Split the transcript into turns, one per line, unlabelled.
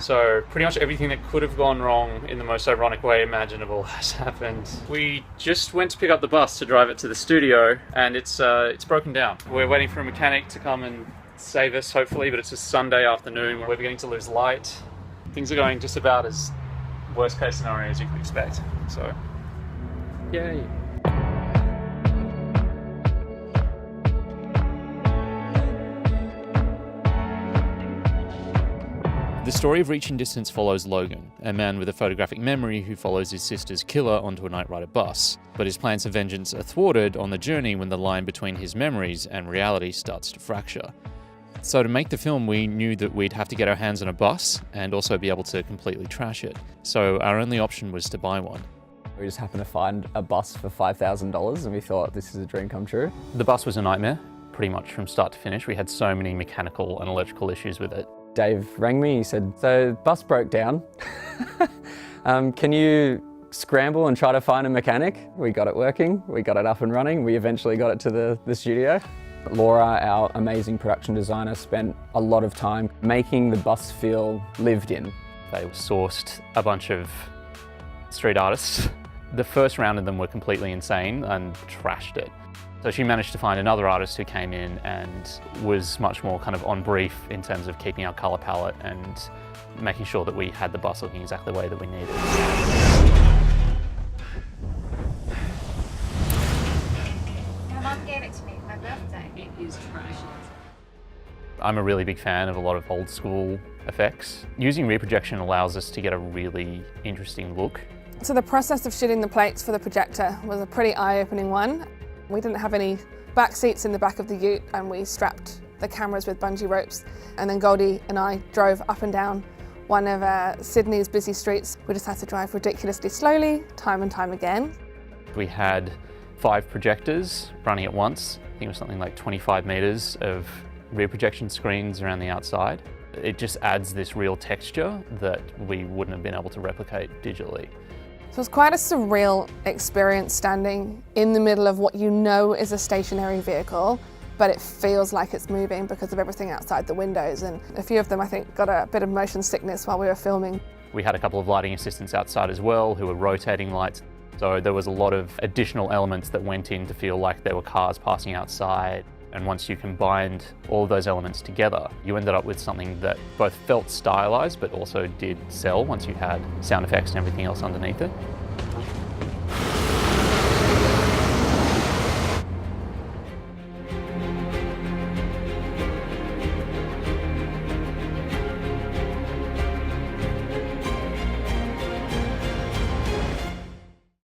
So pretty much everything that could have gone wrong in the most ironic way imaginable has happened. We just went to pick up the bus to drive it to the studio, and it's broken down. We're waiting for a mechanic to come and save us, hopefully, but it's a Sunday afternoon. We're beginning to lose light. Things are going just about as worst case scenario as you could expect. So, yay.
The story of Reaching Distance follows Logan, a man with a photographic memory who follows his sister's killer onto a Knight Rider bus. But his plans for vengeance are thwarted on the journey when the line between his memories and reality starts to fracture. So to make the film, we knew that we'd have to get our hands on a bus and also be able to completely trash it. So our only option was to buy one.
We just happened to find a bus for $5,000 and we thought this is a dream come true.
The bus was a nightmare, pretty much from start to finish. We had so many mechanical and electrical issues with it.
Dave rang me, he said, "So bus broke down. Can you scramble and try to find a mechanic?" We got it working, we got it up and running, we eventually got it to the studio. Laura, our amazing production designer, spent a lot of time making the bus feel lived in.
They sourced a bunch of street artists. The first round of them were completely insane and trashed it. So she managed to find another artist who came in and was much more kind of on brief in terms of keeping our colour palette and making sure that we had the bus looking exactly the way that we needed.
My mum gave it to me for my birthday.
It is trash.
I'm a really big fan of a lot of old school effects. Using reprojection allows us to get a really interesting look.
So the process of shooting the plates for the projector was a pretty eye-opening one. We didn't have any back seats in the back of the ute and we strapped the cameras with bungee ropes, and then Goldie and I drove up and down one of Sydney's busy streets. We just had to drive ridiculously slowly, time and time again.
We had 5 projectors running at once. I think it was something like 25 metres of rear projection screens around the outside. It just adds this real texture that we wouldn't have been able to replicate digitally.
So it's quite a surreal experience standing in the middle of what you know is a stationary vehicle, but it feels like it's moving because of everything outside the windows. And a few of them, I think, got a bit of motion sickness while we were filming.
We had a couple of lighting assistants outside as well who were rotating lights. So there was a lot of additional elements that went in to feel like there were cars passing outside. And once you combined all of those elements together, you ended up with something that both felt stylized but also did sell once you had sound effects and everything else underneath it.